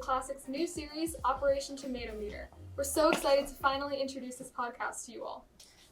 Classic's new series, Operation Tomatometer. We're so excited to finally introduce this podcast to you all.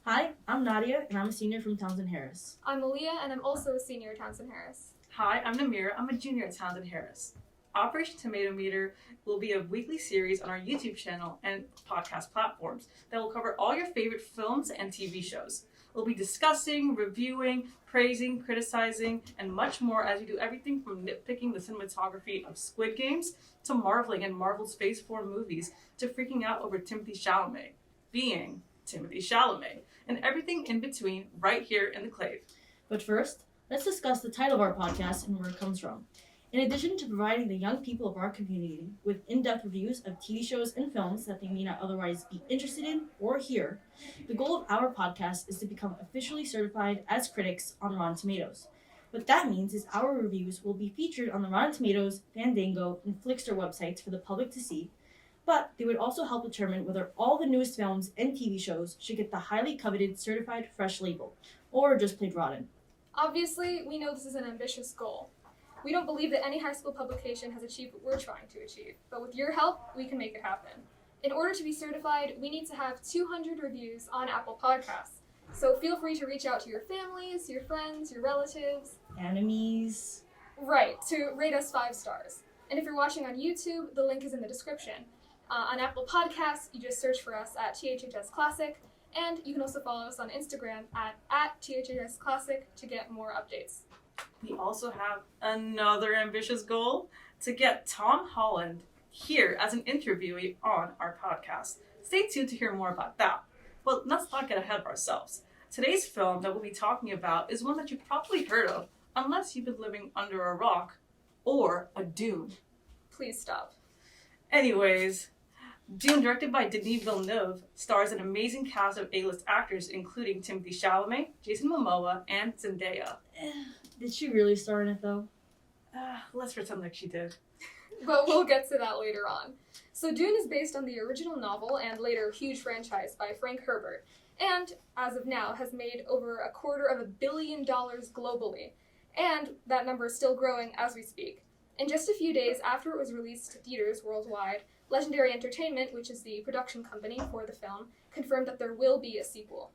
Hi, I'm Nadia, and I'm a senior from Townsend Harris. I'm Aaliyah, and I'm also a senior at Townsend Harris. Hi, I'm Namira. I'm a junior at Townsend Harris. Operation Tomatometer will be a weekly series on our YouTube channel and podcast platforms that will cover all your favorite films and TV shows. We'll be discussing, reviewing, praising, criticizing, and much more as we do everything from nitpicking the cinematography of Squid Games to marveling in Marvel's Phase 4 movies to freaking out over Timothée Chalamet being Timothée Chalamet, and everything in between right here in the Clave. But first, let's discuss the title of our podcast and where it comes from. In addition to providing the young people of our community with in-depth reviews of TV shows and films that they may not otherwise be interested in or hear, the goal of our podcast is to become officially certified as critics on Rotten Tomatoes. What that means is our reviews will be featured on the Rotten Tomatoes, Fandango, and Flickster websites for the public to see, but they would also help determine whether all the newest films and TV shows should get the highly coveted certified fresh label, or just plain rotten. Obviously, we know this is an ambitious goal. We don't believe that any high school publication has achieved what we're trying to achieve, but with your help, we can make it happen. In order to be certified, we need to have 200 reviews on Apple Podcasts. So feel free to reach out to your families, your friends, your relatives. Enemies. Right, to rate us 5 stars. And if you're watching on YouTube, the link is in the description. On Apple Podcasts, you just search for us at THHS Classic, and you can also follow us on Instagram at THHS Classic to get more updates. We also have another ambitious goal to get Tom Holland here as an interviewee on our podcast. Stay tuned to hear more about that. But let's not get ahead of ourselves. Today's film that we'll be talking about is one that you've probably heard of, unless you've been living under a rock or a Dune. Please stop. Anyways, Dune, directed by Denis Villeneuve, stars an amazing cast of A-list actors including Timothée Chalamet, Jason Momoa, and Zendaya. Did she really star in it, though? Let's pretend like she did. But we'll get to that later on. So Dune is based on the original novel and later huge franchise by Frank Herbert, and, as of now, has made over $250 million globally. And that number is still growing as we speak. In just a few days after it was released to theaters worldwide, Legendary Entertainment, which is the production company for the film, confirmed that there will be a sequel.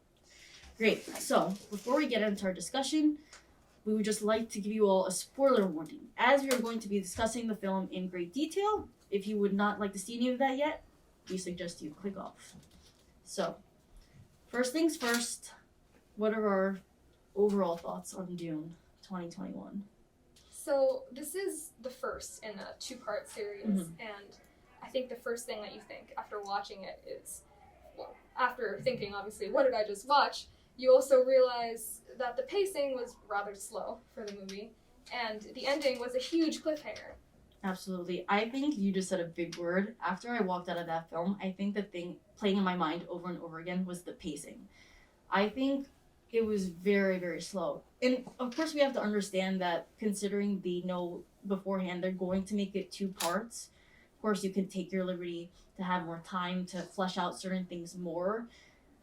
Great. So, before we get into our discussion, we would just like to give you all a spoiler warning. As we are going to be discussing the film in great detail, if you would not like to see any of that yet, we suggest you click off. So, first things first, what are our overall thoughts on Dune 2021? So this is the first in a 2-part series, and I think the first thing that you think after watching it is, well, after thinking, obviously, what did I just watch? You also realize that the pacing was rather slow for the movie, and the ending was a huge cliffhanger. Absolutely. I think you just said a big word. After I walked out of that film, I think the thing playing in my mind over and over again was the pacing. I think it was very, very slow. And of course we have to understand that considering they know beforehand they're going to make it 2 parts, of course you can take your liberty to have more time to flesh out certain things more.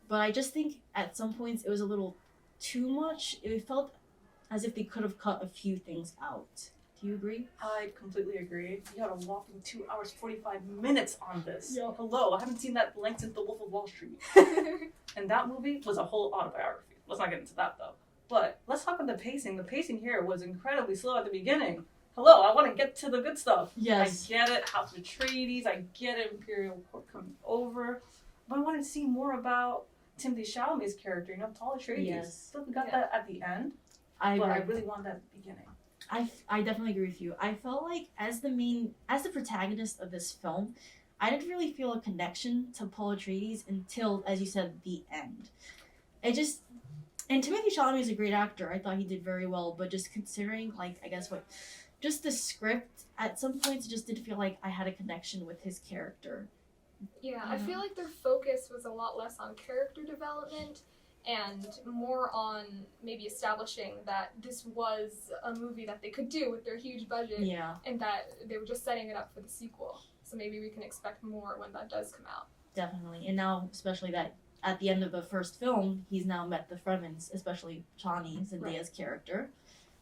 But I just think at some points it was a little too much. It felt as if they could have cut a few things out. Do you agree? I completely agree. You had a whopping 2 hours, 45 minutes on this. Yeah. Hello, I haven't seen that length since The Wolf of Wall Street. And that movie was a whole autobiography. Let's not get into that, though. But let's talk about the pacing. The pacing here was incredibly slow at the beginning. Hello, I want to get to the good stuff. Yes. I get it, House of Atreides, I get it, Imperial Court coming over. But I want to see more about Timothée Chalamet's character, Tall Atreides. Yes. So we got that at the end, but I really want that at the beginning. I definitely agree with you. I felt like as the protagonist of this film, I didn't really feel a connection to Paul Atreides until, as you said, the end. And Timothée Chalamet is a great actor. I thought he did very well, but just considering, just the script, at some points it just didn't feel like I had a connection with his character. Yeah, I feel like their focus was a lot less on character development and more on maybe establishing that this was a movie that they could do with their huge budget, and that they were just setting it up for the sequel. So maybe we can expect more when that does come out. Definitely. And now, especially that at the end of the first film, he's now met the Fremens, especially Chani, Zendaya's character,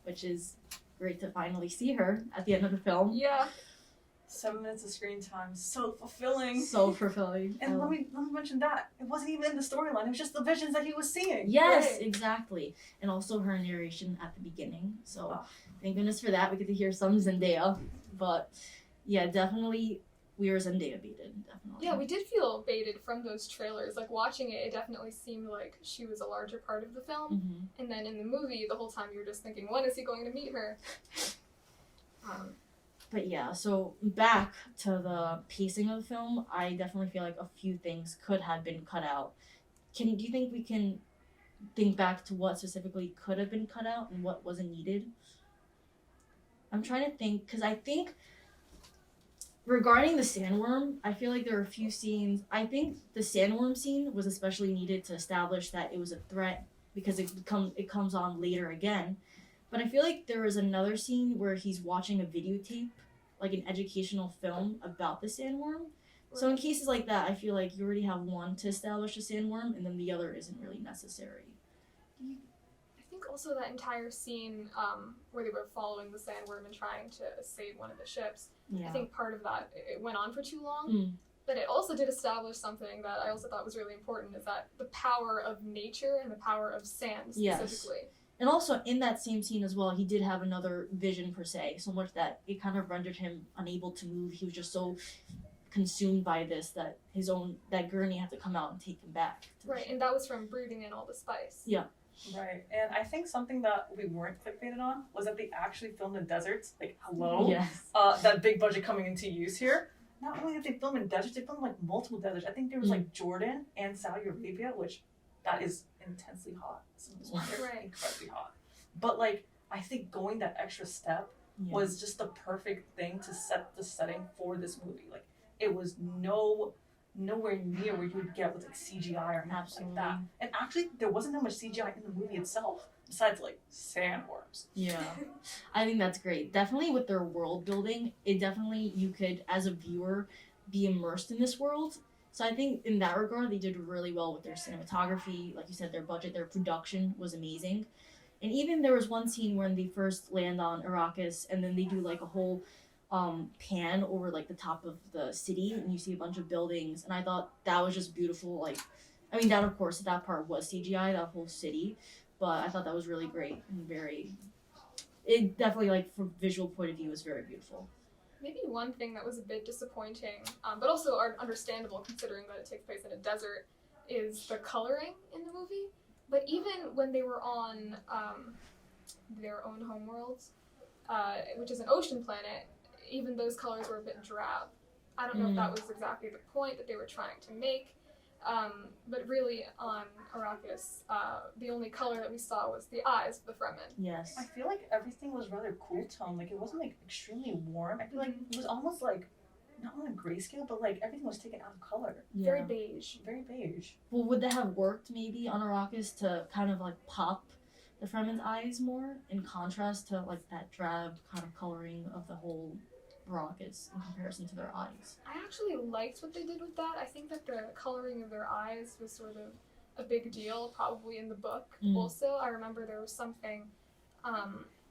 which is great to finally see her at the end of the film. Yeah. 7 minutes of screen time, so fulfilling. So fulfilling. And let me mention that it wasn't even in the storyline. It was just the visions that he was seeing. Yes, Right. exactly. And also her narration at the beginning. So Oh. thank goodness for that. We get to hear some Zendaya. But yeah, definitely we were Zendaya baited. Definitely. Yeah, we did feel baited from those trailers. Like, watching it definitely seemed like she was a larger part of the film. Mm-hmm. And then in the movie, the whole time you were just thinking, when is he going to meet her? But yeah, so back to the pacing of the film, I definitely feel like a few things could have been cut out. Do you think we can think back to what specifically could have been cut out and what wasn't needed? I'm trying to think, because I think regarding the sandworm, I feel like there are a few scenes. I think the sandworm scene was especially needed to establish that it was a threat because it comes on later again. But I feel like there was another scene where he's watching a videotape, like an educational film about the sandworm. So in cases like that, I feel like you already have one to establish a sandworm, and then the other isn't really necessary. I think also that entire scene where they were following the sandworm and trying to save one of the ships, Yeah. I think part of that, it went on for too long. Mm. But it also did establish something that I also thought was really important, is that the power of nature and the power of sand Yes. specifically. And also in that same scene as well, he did have another vision per se, so much that it kind of rendered him unable to move. He was just so consumed by this that that gurney had to come out and take him back. Right, and that was from breathing in all the spice. Yeah. Right, and I think something that we weren't clickbaited on was that they actually filmed in deserts. Like, hello? Yes. That big budget coming into use here. Not only did they film in deserts, they filmed like multiple deserts. I think there was like Jordan and Saudi Arabia, which that is intensely hot. Some of those ones are Right. incredibly hot. But like, I think going that extra step Yeah. was just the perfect thing to set the setting for this movie. Like, it was nowhere near where you would get with like CGI or anything Absolutely. like that. And actually, there wasn't that much CGI in the movie itself, besides like sandworms. Yeah. I think that's great. Definitely with their world building, you could, as a viewer, be immersed in this world. So I think in that regard, they did really well with their cinematography. Like you said, their budget, their production was amazing. And even there was one scene when they first land on Arrakis, and then they do like a whole pan over like the top of the city, and you see a bunch of buildings. And I thought that was just beautiful. Like, I mean, that of course, that part was CGI, that whole city. But I thought that was really great and it definitely, like, from visual point of view, was very beautiful. Maybe one thing that was a bit disappointing, but also understandable considering that it takes place in a desert, is the coloring in the movie. But even when they were on their own homeworld, which is an ocean planet, even those colors were a bit drab. I don't know if that was exactly the point that they were trying to make. But really, on Arrakis, the only color that we saw was the eyes of the Fremen. Yes. I feel like everything was rather cool tone. Like, it wasn't like extremely warm. I feel like it was almost like not on a grayscale, but like everything was taken out of color. Yeah. Very beige. Very beige. Well, would that have worked maybe on Arrakis to kind of like pop the Fremen's eyes more in contrast to like that drab kind of coloring of the whole Arrakis in comparison to their eyes? I actually liked what they did with that. I think that the coloring of their eyes was sort of a big deal, probably in the book. Also, I remember there was something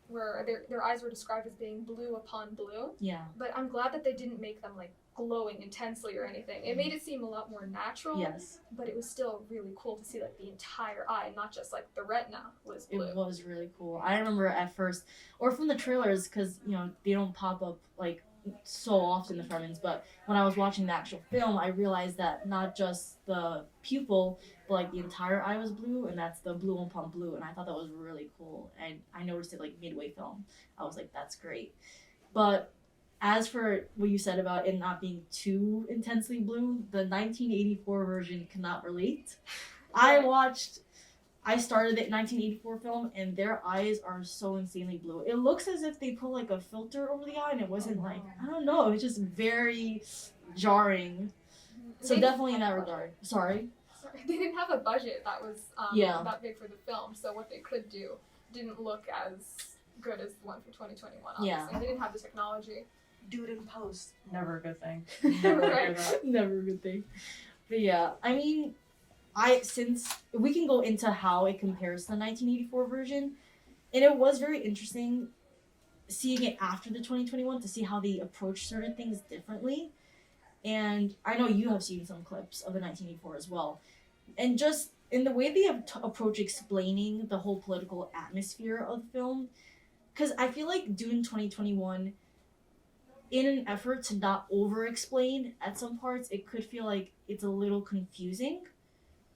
where their eyes were described as being blue upon blue. Yeah. But I'm glad that they didn't make them like glowing intensely or anything. It made it seem a lot more natural. Yes. But it was still really cool to see like the entire eye, not just like the retina was blue. It was really cool. I remember at first, or from the trailers, because they don't pop up like so often, the Fremens, but when I was watching the actual film, I realized that not just the pupil, but like the entire eye was blue, and that's the blue upon blue, and I thought that was really cool. And I noticed it like midway film. I was like, that's great. But as for what you said about it not being too intensely blue, the 1984 version cannot relate. I started the 1984 film, and their eyes are so insanely blue. It looks as if they put like a filter over the eye, and it wasn't like, I don't know, it's just very jarring. So They definitely in didn't that have a regard. Sorry? budget. They didn't have a budget that was that big for the film, so what they could do didn't look as good as the one for 2021, obviously. Yeah. They didn't have the technology. Do it in post. Never a good thing. Never Never hear hear that. Never a good thing. But yeah, I mean, since we can go into how it compares to the 1984 version, and it was very interesting. seeing it after the 2021 to see how they approach certain things differently. And I know you have seen some clips of the 1984 as well. And just in the way they have approach explaining the whole political atmosphere of the film, because I feel like Dune 2021, in an effort to not over-explain at some parts, it could feel like it's a little confusing.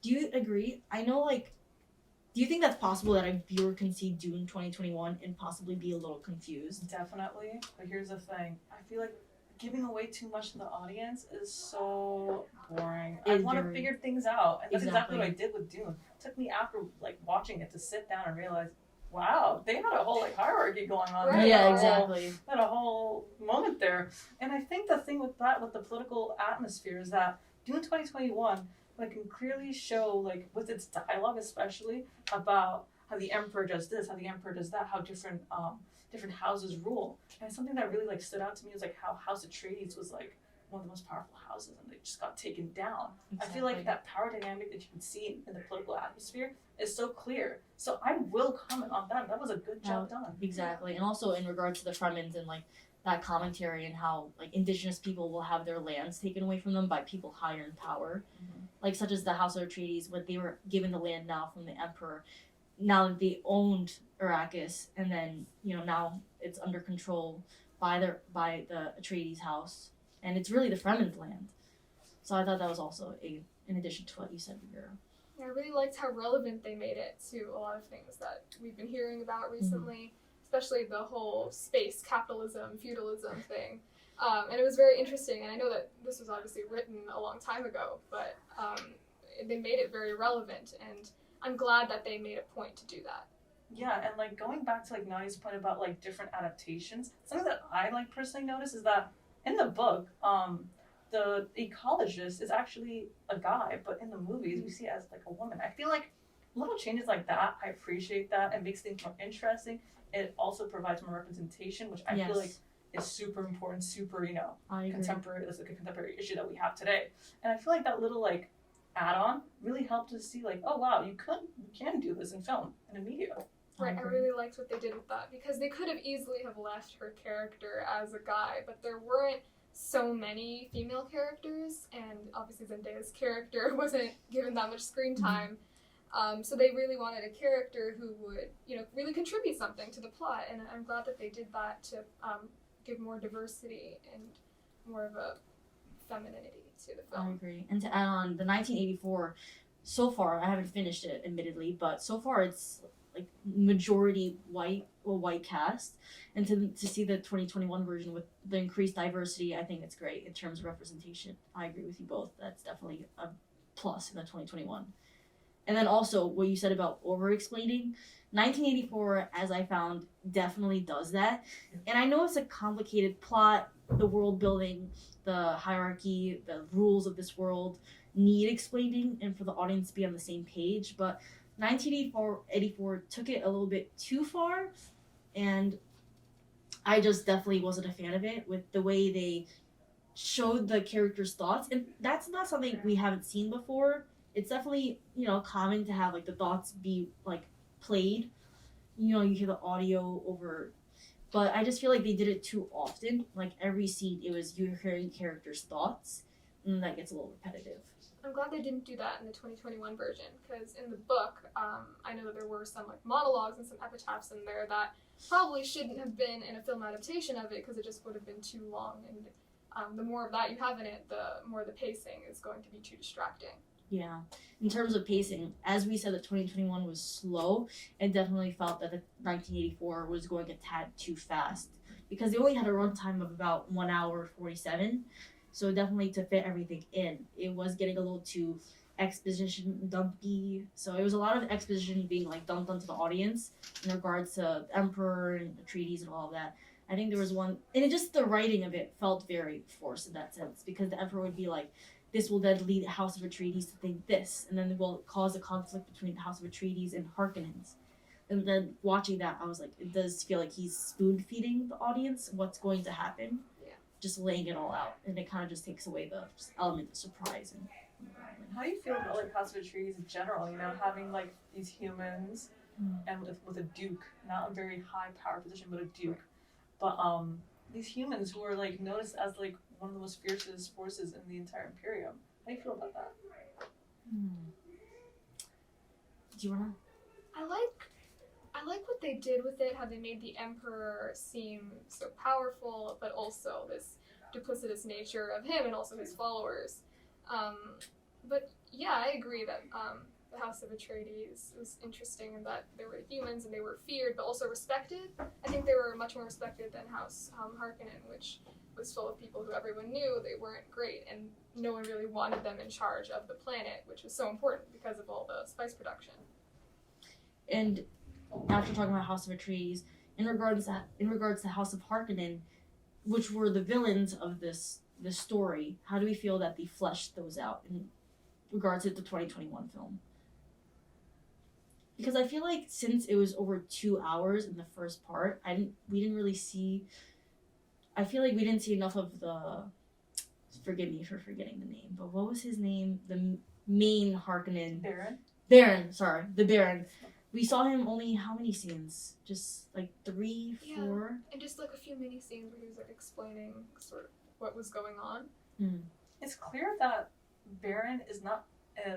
Do you agree? I know, like, do you think that's possible that a viewer can see Dune 2021 and possibly be a little confused? Definitely. But here's the thing. I feel like giving away too much to the audience is so boring. I want to figure things out. And that's exactly what I did with Dune. It took me after like watching it to sit down and realize, wow, they had a whole like hierarchy going on. Right. Yeah, exactly. They had a whole moment there. And I think the thing with that, with the political atmosphere, is that Dune 2021 like can clearly show, like with its dialogue especially, about how the emperor does this, how the emperor does that, how different houses rule. And something that really like stood out to me was like how House Atreides was like one of the most powerful houses, and they just got taken down. Exactly. I feel like that power dynamic that you can see in the political atmosphere is so clear. So I will comment on that. That was a good job done. Exactly. And also in regards to the Fremens and like that commentary and how like indigenous people will have their lands taken away from them by people higher in power. Mm-hmm. Like such as the House of Atreides, when they were given the land now from the emperor, now that they owned Arrakis, and then now it's under control by the Atreides house, and it's really the Fremen's land. So I thought that was also in addition to what you said, Vera. Yeah, I really liked how relevant they made it to a lot of things that we've been hearing about recently, especially the whole space capitalism, feudalism thing. And it was very interesting, and I know that this was obviously written a long time ago, but they made it very relevant, and I'm glad that they made a point to do that. Yeah, and like going back to like Nadia's point about like different adaptations, something that I like personally noticed is that in the book, the ecologist is actually a guy, but in the movies we see it as like a woman. I feel like little changes like that, I appreciate that. It makes things more interesting. It also provides more representation, which I feel like is super important, super, contemporary. It's like a contemporary issue that we have today. And I feel like that little like add-on really helped us see like, oh wow, you can do this in film and in media. Right, I really liked what they did with that, because they could have easily have left her character as a guy, but there weren't so many female characters, and obviously Zendaya's character wasn't given that much screen time. So they really wanted a character who would, really contribute something to the plot, and I'm glad that they did that to give more diversity and more of a femininity to the film. I agree. And to add on, the 1984, so far, I haven't finished it, admittedly, but so far it's like majority white cast, and to see the 2021 version with the increased diversity, I think it's great in terms of representation. I agree with you both. That's definitely a plus in the 2021. And then also what you said about over-explaining, 1984, as I found, definitely does that. And I know it's a complicated plot, the world building, the hierarchy, the rules of this world need explaining, and for the audience to be on the same page, but 1984 took it a little bit too far, and I just definitely wasn't a fan of it with the way they showed the characters' thoughts, and that's not something we haven't seen before. It's definitely, common to have like the thoughts be like played, you hear the audio over, but I just feel like they did it too often. Like every scene, it was you hearing characters' thoughts, and that gets a little repetitive. I'm glad they didn't do that in the 2021 version, because in the book, I know that there were some like monologues and some epitaphs in there that probably shouldn't have been in a film adaptation of it, because it just would have been too long, and the more of that you have in it, the more the pacing is going to be too distracting. Yeah. In terms of pacing, as we said that 2021 was slow, I definitely felt that the 1984 was going a tad too fast, because they only had a runtime of about 1 hour 47. So definitely to fit everything in, it was getting a little too exposition dumpy. So it was a lot of exposition being like dumped onto the audience in regards to the Emperor and the treaties and all of that. I think there was one, and the writing of it felt very forced in that sense, because the Emperor would be like, this will then lead the House of Atreides to think this, and then it will cause a conflict between the House of Atreides and Harkonnens. And then watching that, I was like, it does feel like he's spoon-feeding the audience what's going to happen. Just laying it all out, and it kind of just takes away the element of surprise. And how do you feel about like House of Atreides in general? Having like these humans and with a duke, not a very high power position, but a duke. But these humans who are like noticed as like one of the most fiercest forces in the entire Imperium. How do you feel about that? Do you wanna? I like what they did with it, how they made the Emperor seem so powerful, but also this duplicitous nature of him and also his followers. But yeah, I agree that the House of Atreides was interesting in that they were humans and they were feared but also respected. I think they were much more respected than House Harkonnen, which was full of people who everyone knew they weren't great and no one really wanted them in charge of the planet, which was so important because of all the spice production. And after talking about House of Atreides, in regards to House of Harkonnen, which were the villains of this story, how do we feel that they fleshed those out in regards to the 2021 film? Because I feel like since it was over 2 hours in the first part, we didn't really see. I feel like we didn't see enough of the. Forgive me for forgetting the name, but what was his name? The main Harkonnen. Baron. Baron. Sorry, the Baron. We saw him only how many scenes? Just like 3, 4? And just like a few mini scenes where he was like explaining sort of what was going on. It's clear that Baron is not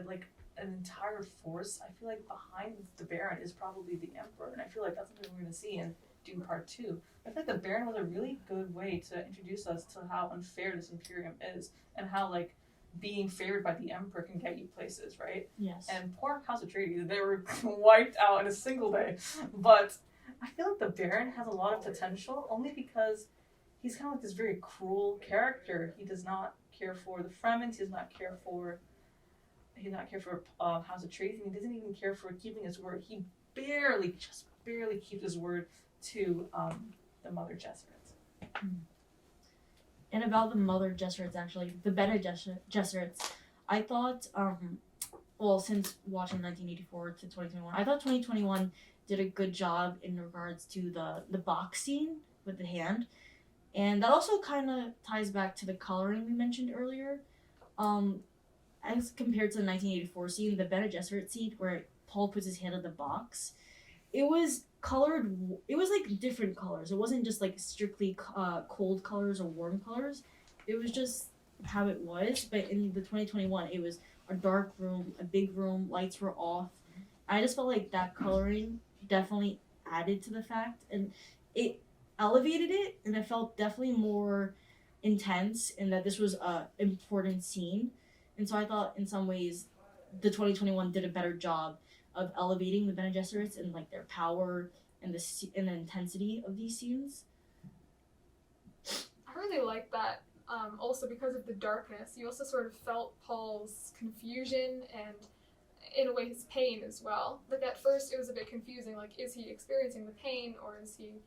like an entire force. I feel like behind the Baron is probably the Emperor, and I feel like that's something we're going to see in Dune Part 2. I feel like the Baron was a really good way to introduce us to how unfair this Imperium is, and how like being favored by the Emperor can get you places, right? Yes. And poor House Atreides, they were wiped out in a single day. But I feel like the Baron has a lot of potential, only because he's kind of like this very cruel character. He does not care for the Fremen. He does not care for House Atreides, and he doesn't even care for keeping his word. He barely keeps his word to the Mother Gesserits. And about the Mother Gesserits, actually, the Bene Gesserits, I thought, well, since watching 1984 to 2021, I thought 2021 did a good job in regards to the box scene with the hand. And that also kind of ties back to the coloring we mentioned earlier. As compared to the 1984 scene, the Bene Gesserit scene where Paul puts his hand in the box, it was colored. It was like different colors. It wasn't just like strictly cold colors or warm colors. It was just how it was. But in the 2021, it was a dark room, a big room, lights were off. I just felt like that coloring definitely added to the fact, and it elevated it, and it felt definitely more intense, and that this was a important scene. And so I thought in some ways the 2021 did a better job of elevating the Bene Gesserits and like their power and the intensity of these scenes. I really like that. Also because of the darkness, you also sort of felt Paul's confusion and in a way his pain as well. Like at first it was a bit confusing, like is he experiencing the pain or is he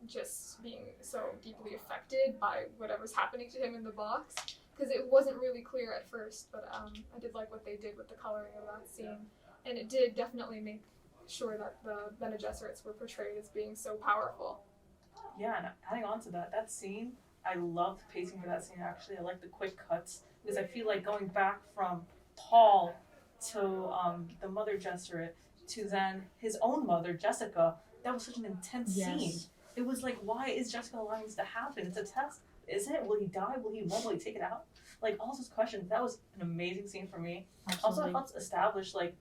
just being so deeply affected by whatever's happening to him in the box? Because it wasn't really clear at first, but I did like what they did with the coloring of that scene. And it did definitely make sure that the Bene Gesserits were portrayed as being so powerful. Yeah, and adding on to that scene, I loved the pacing for that scene actually. I like the quick cuts, because I feel like going back from Paul to the Mother Gesserit to then his own mother, Jessica, that was such an intense scene. It was like, why is Jessica allowing this to happen? It's a test. Is it? Will he die? Will he won't? Will he take it out? Like, all those questions. That was an amazing scene for me. Absolutely. Also, I felt established, like,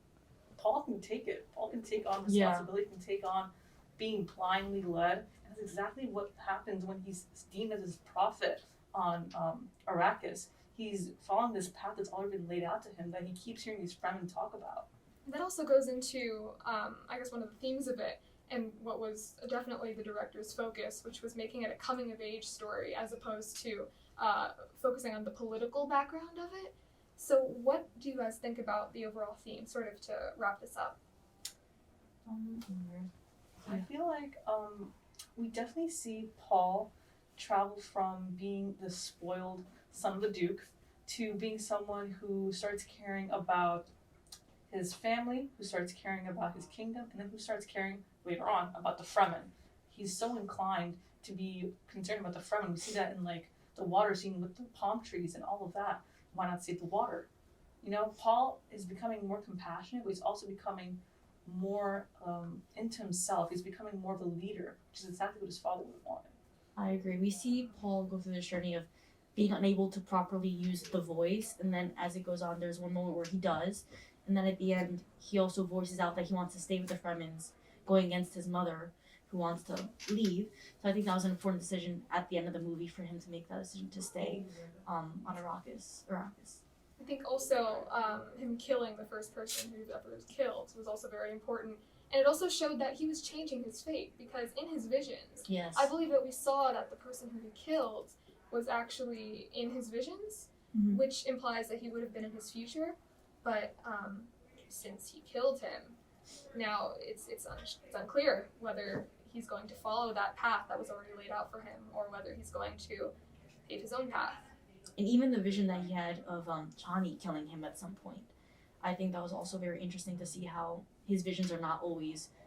Paul can take it. Paul can take on responsibility, can take on being blindly led. And that's exactly what happens when he's deemed as his prophet on Arrakis. He's following this path that's already been laid out to him that he keeps hearing these Fremen talk about. That also goes into, I guess, one of the themes of it, and what was definitely the director's focus, which was making it a coming-of-age story as opposed to focusing on the political background of it. So what do you guys think about the overall theme, sort of to wrap this up? I feel like we definitely see Paul travel from being the spoiled son of the Duke to being someone who starts caring about his family, who starts caring about his kingdom, and then who starts caring later on about the Fremen. He's so inclined to be concerned about the Fremen. We see that in like the water scene with the palm trees and all of that. Why not save the water? You know, Paul is becoming more compassionate, but he's also becoming more into himself. He's becoming more of a leader, which is exactly what his father would have wanted. I agree. We see Paul go through this journey of being unable to properly use the voice, and then as it goes on, there's one moment where he does, and then at the end, he also voices out that he wants to stay with the Fremens, going against his mother, who wants to leave. So I think that was an important decision at the end of the movie for him to make that decision to stay on Arrakis. I think also him killing the first person who ever was killed was also very important. And it also showed that he was changing his fate, because in his visions, Yes. I believe that we saw that the person who he killed was actually in his visions, Mhm. which implies that he would have been in his future. But since he killed him, now it's unclear whether he's going to follow that path that was already laid out for him, or whether he's going to pave his own path. And even the vision that he had of Chani killing him at some point, I think that was also very interesting to see how his visions are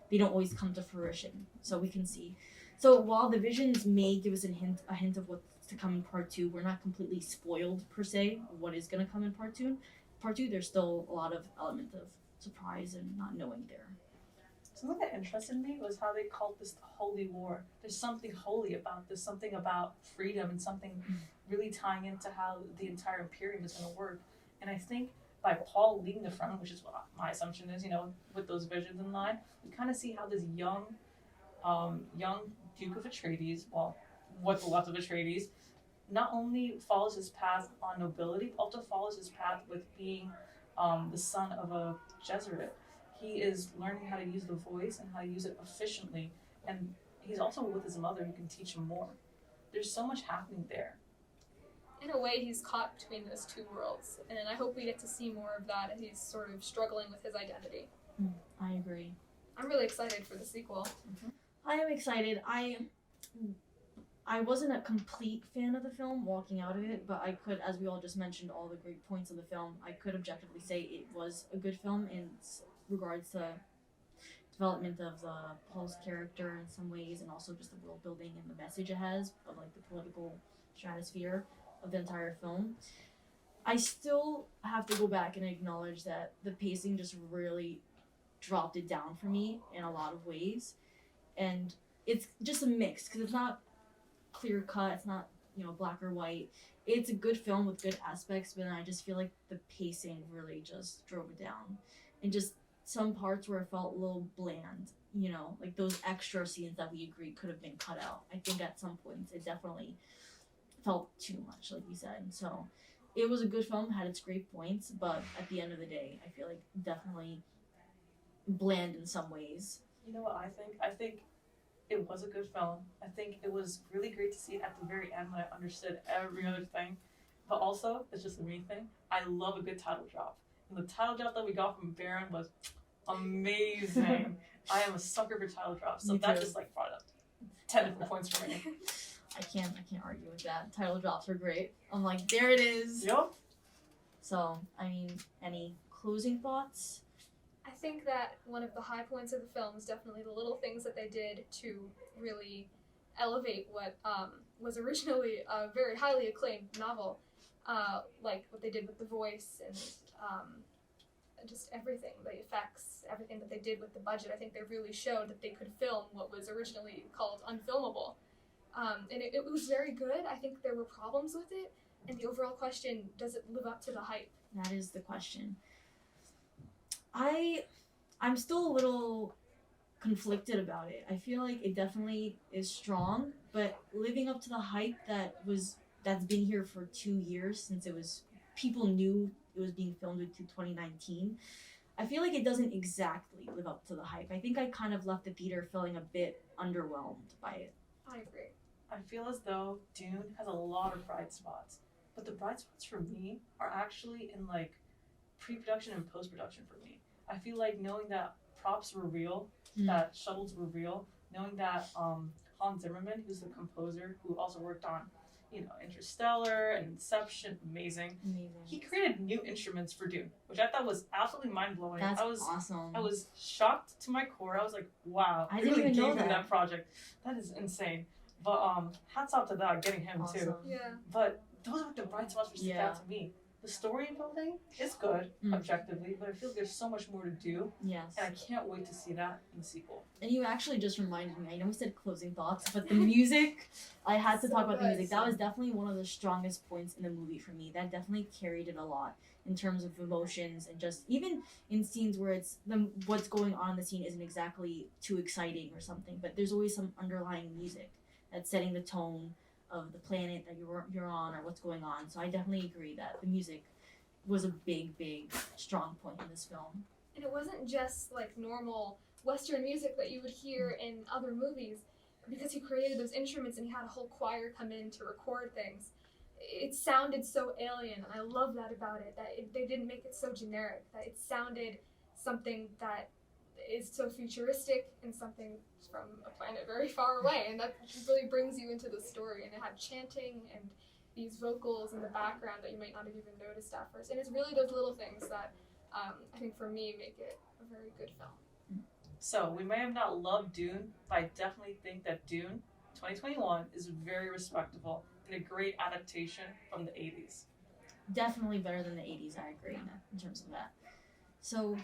they don't always come to fruition. So we can see. So while the visions may give us a hint of what's to come in part 2, we're not completely spoiled per se of what is going to come in part 2. Part 2, there's still a lot of element of surprise and not knowing there. Something that interested me was how they called this the Holy War. There's something holy about this, something about freedom, and something really tying into how the entire Imperium is going to work. And I think by Paul leading the front, which is what my assumption is, with those visions in mind, we kind of see how this young Duke of Atreides, well, what's left of Atreides, not only follows his path on nobility, but also follows his path with being the son of a Jesuit. He is learning how to use the voice and how to use it efficiently, and he's also with his mother who can teach him more. There's so much happening there. In a way, he's caught between those two worlds, and I hope we get to see more of that, and he's sort of struggling with his identity. I agree. I'm really excited for the sequel. I am excited. I wasn't a complete fan of the film walking out of it, but I could, as we all just mentioned, all the great points of the film, I could objectively say it was a good film in regards to development of Paul's character in some ways, and also just the world building and the message it has of like the political stratosphere of the entire film. I still have to go back and acknowledge that the pacing just really dropped it down for me in a lot of ways, and it's just a mix because it's not clear cut, it's not black or white. It's a good film with good aspects, but I just feel like the pacing really just drove it down, and just some parts where it felt a little bland, like those extra scenes that we agreed could have been cut out. I think at some points it definitely felt too much, like we said. So it was a good film, had its great points, but at the end of the day, I feel like definitely bland in some ways. You know what I think? I think it was a good film. I think it was really great to see it at the very end when I understood every other thing. But also, it's just a me thing, I love a good title drop. And the title drop that we got from Baron was amazing. I am a sucker for title drops, so that just like brought up 10 different points for me. I can't argue with that. Title drops are great. I'm like, there it is. Yep. So, I mean, any closing thoughts? I think that one of the high points of the film is definitely the little things that they did to really elevate what was originally a very highly acclaimed novel, like what they did with the voice and just everything, the effects, everything that they did with the budget. I think they really showed that they could film what was originally called unfilmable. And it was very good. I think there were problems with it, and the overall question, does it live up to the hype? That is the question. I'm still a little conflicted about it. I feel like it definitely is strong, but living up to the hype that's been here for 2 years since people knew it was being filmed into 2019. I feel like it doesn't exactly live up to the hype. I think I kind of left the theater feeling a bit underwhelmed by it. I agree. I feel as though Dune has a lot of bright spots, but the bright spots for me are actually in like pre-production and post-production for me. I feel like knowing that props were real, that shuttles were real, knowing that Hans Zimmerman, who's the composer who also worked on, Interstellar and Inception, amazing. He created new instruments for Dune, which I thought was absolutely mind-blowing. That's awesome. I was shocked to my core. I was like, wow, I they didn't really even know gave him that. that project. That is insane. But hats off to that, getting him Awesome. too. Yeah. But those are the bright spots which stick out to me. The story and building is good, objectively, but I feel there's so much more to do. Yes. And I can't wait to see that in the sequel. And you actually just reminded me, I know we said closing thoughts, but the music, I had to talk about the music. That was definitely one of the strongest points in the movie for me. That definitely carried it a lot in terms of emotions and just even in scenes where it's what's going on in the scene isn't exactly too exciting or something, but there's always some underlying music that's setting the tone of the planet that you're on or what's going on. So I definitely agree that the music was a big strong point in this film. And it wasn't just like normal Western music that you would hear in other movies, because he created those instruments and he had a whole choir come in to record things. It sounded so alien, and I love that about it, they didn't make it so generic, that it sounded something that is so futuristic and something from a planet very far away, and that really brings you into the story. And it had chanting and these vocals in the background that you might not have even noticed at first, and it's really those little things that I think for me make it a very good film. So we may have not loved Dune, but I definitely think that Dune 2021 is very respectable and a great adaptation from the 80s. Definitely better than the 80s, I agree in terms of that. So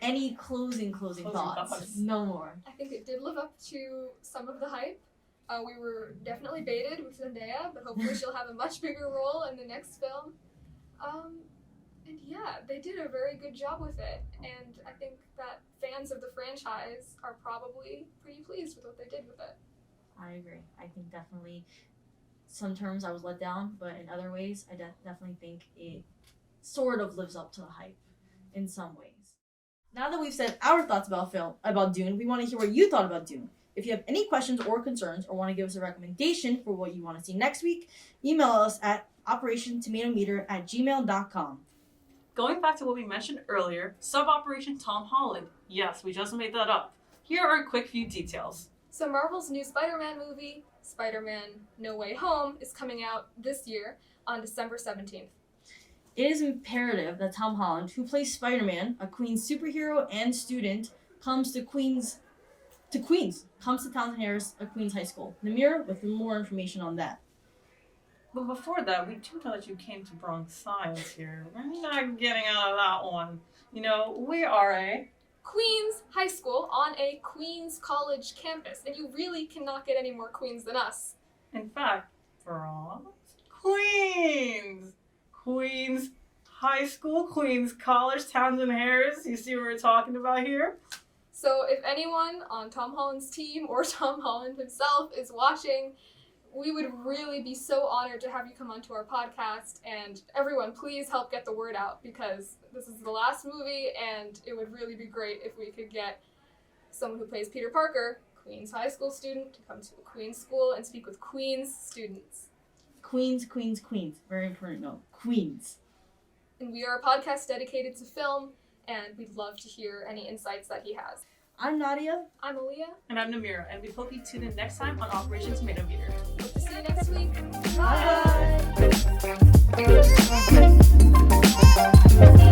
any closing thoughts? No more. I think it did live up to some of the hype. We were definitely baited with Zendaya, but hopefully she'll have a much bigger role in the next film. And yeah, they did a very good job with it. And I think that fans of the franchise are probably pretty pleased with what they did with it. I agree. I think definitely some terms I was let down, but in other ways, I definitely think it sort of lives up to the hype in some ways. Now that we've said our thoughts about Dune, we want to hear what you thought about Dune. If you have any questions or concerns or want to give us a recommendation for what you want to see next week, email us at operationtomatometer@gmail.com. Going back to what we mentioned earlier, Sub-Operation Tom Holland. Yes, we just made that up. Here are a quick few details. So Marvel's new Spider-Man movie, Spider-Man No Way Home, is coming out this year on December 17th. It is imperative that Tom Holland, who plays Spider-Man, a Queens superhero and student, comes to Townsend Harris, a Queens high school. Namir with more information on that. But before that, we do know that you came to Bronx Science here. We're not getting out of that one. You know, we are a Queens High School on a Queens College campus, and you really cannot get any more Queens than us. In fact, Bronx, Queens High School, Queens College, Townsend Harris. You see what we're talking about here? So if anyone on Tom Holland's team or Tom Holland himself is watching, we would really be so honored to have you come onto our podcast. And everyone, please help get the word out, because this is the last movie, and it would really be great if we could get someone who plays Peter Parker, Queens High School student, to come to a Queens school and speak with Queens students. Queens. Very important note. Queens. And we are a podcast dedicated to film, and we'd love to hear any insights that he has. I'm Nadia. I'm Aaliyah. And I'm Namira, and we hope you tune in next time on Operation Tomatometer. Hope to see you next week. Bye.